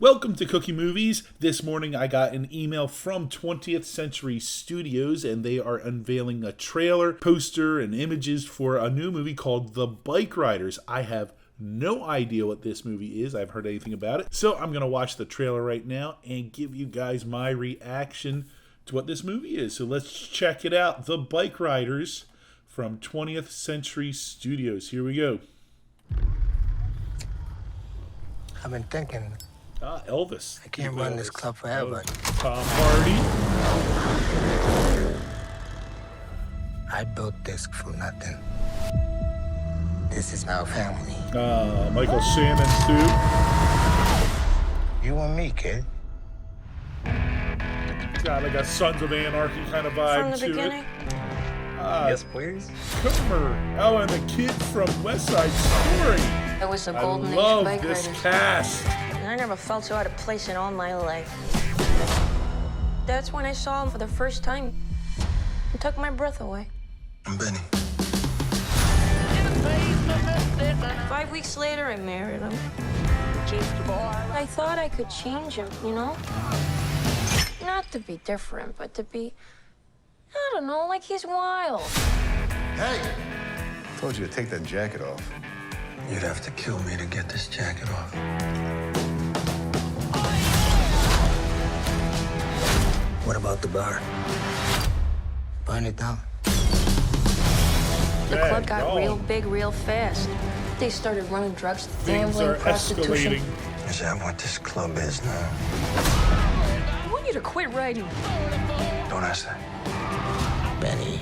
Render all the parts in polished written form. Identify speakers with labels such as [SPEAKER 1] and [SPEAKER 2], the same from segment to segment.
[SPEAKER 1] Welcome to Cookie Movies. This morning I got an email from 20th Century Studios and they are unveiling a trailer, poster, and images for a new movie called The Bikeriders. I have no idea what this movie is. I haven't heard anything about it. So I'm going to watch the trailer right now and give you guys my reaction to what this movie is. So let's check it out. The Bikeriders from 20th Century Studios. Here we go.
[SPEAKER 2] I've been thinking.
[SPEAKER 1] Elvis.
[SPEAKER 2] I can't run this club forever.
[SPEAKER 1] Tom Hardy.
[SPEAKER 2] I built this from nothing. This is our family.
[SPEAKER 1] Michael Shannon, too.
[SPEAKER 2] You and me, kid.
[SPEAKER 1] Got like a Sons of Anarchy kind of vibe
[SPEAKER 3] From the
[SPEAKER 1] to
[SPEAKER 3] beginning?
[SPEAKER 1] it.
[SPEAKER 2] Yes, please.
[SPEAKER 1] Coomer. Oh, and the kid from West Side Story.
[SPEAKER 3] It was the
[SPEAKER 1] I
[SPEAKER 3] golden age
[SPEAKER 1] love
[SPEAKER 3] of
[SPEAKER 1] this
[SPEAKER 3] Bikeriders.
[SPEAKER 1] cast.
[SPEAKER 3] And I never felt so out of place in all my life. That's when I saw him for the first time. It took my breath away.
[SPEAKER 2] I'm Benny.
[SPEAKER 3] 5 weeks later, I married him. I thought I could change him, you know? Not to be different, but to be, I don't know, like he's wild.
[SPEAKER 4] Hey! Told you to take that jacket off.
[SPEAKER 2] You'd have to kill me to get this jacket off. What about the bar? Burn it down.
[SPEAKER 3] The club got
[SPEAKER 1] Dang,
[SPEAKER 3] real
[SPEAKER 1] dog.
[SPEAKER 3] big real fast. They started running drugs,
[SPEAKER 1] Things
[SPEAKER 3] gambling,
[SPEAKER 1] are
[SPEAKER 3] prostitution.
[SPEAKER 1] escalating.
[SPEAKER 2] Is that what this club is now?
[SPEAKER 3] I want you to quit writing.
[SPEAKER 2] Don't ask that. Benny.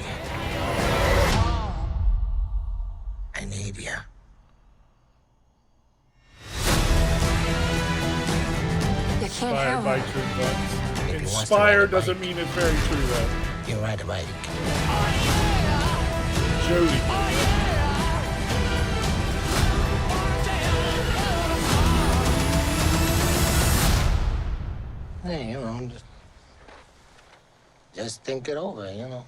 [SPEAKER 2] I need you.
[SPEAKER 3] You can't
[SPEAKER 1] Inspired
[SPEAKER 3] have
[SPEAKER 1] by
[SPEAKER 3] him.
[SPEAKER 1] true events.
[SPEAKER 2] If he wants to
[SPEAKER 1] Inspired
[SPEAKER 2] ride a
[SPEAKER 1] doesn't
[SPEAKER 2] bike.
[SPEAKER 1] mean it's very true, though.
[SPEAKER 2] You ride a bike.
[SPEAKER 1] Jody.
[SPEAKER 2] Hey, you know, just think it over, you know.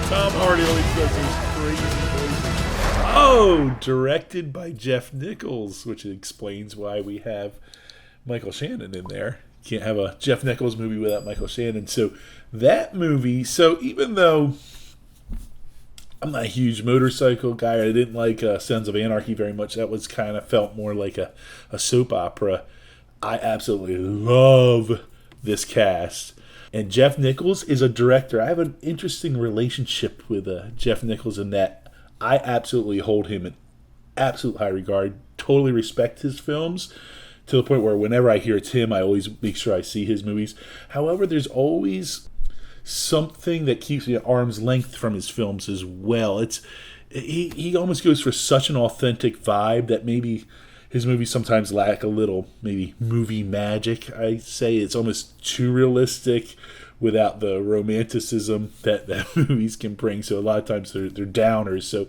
[SPEAKER 1] Tom Hardy always does those crazy voices. Oh, directed by Jeff Nichols, which explains why we have Michael Shannon in there. Can't have a Jeff Nichols movie without Michael Shannon. So that movie, so even though I'm not a huge motorcycle guy, I didn't like Sons of Anarchy very much. That was kind of felt more like a soap opera. I absolutely love this cast. And Jeff Nichols is a director. I have an interesting relationship with Jeff Nichols in that I absolutely hold him in absolute high regard. Totally respect his films to the point where whenever I hear it's him, I always make sure I see his movies. However, there's always something that keeps me at arm's length from his films as well. He almost goes for such an authentic vibe that maybe his movies sometimes lack a little, maybe movie magic, I say. It's almost too realistic without the romanticism that movies can bring. So a lot of times they're downers. So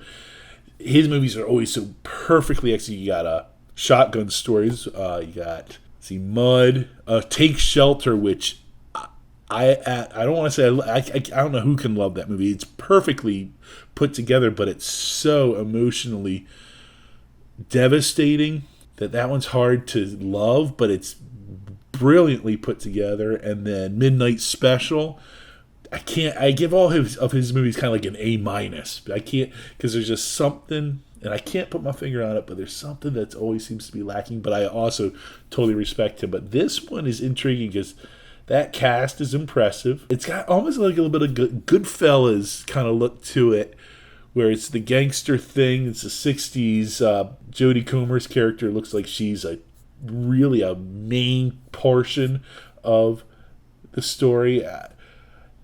[SPEAKER 1] his movies are always so perfectly executed. You got Shotgun Stories. You got, Mud. Take Shelter, which I don't want to say, I don't know who can love that movie. It's perfectly put together, but it's so emotionally devastating that one's hard to love, but it's brilliantly put together. And then Midnight Special, I give all of his movies kind of like an A-. I can't, because there's just something, and I can't put my finger on it, but there's something that always seems to be lacking. But I also totally respect him. But this one is intriguing because that cast is impressive. It's got almost like a little bit of Goodfellas kind of look to it, where it's the gangster thing. It's the 60s. Jodie Comer's character looks like she's really a main portion of the story.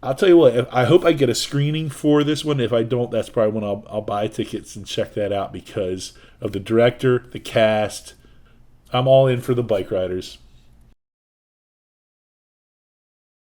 [SPEAKER 1] I'll tell you what, I hope I get a screening for this one. If I don't, that's probably when I'll buy tickets and check that out because of the director, the cast. I'm all in for the Bikeriders.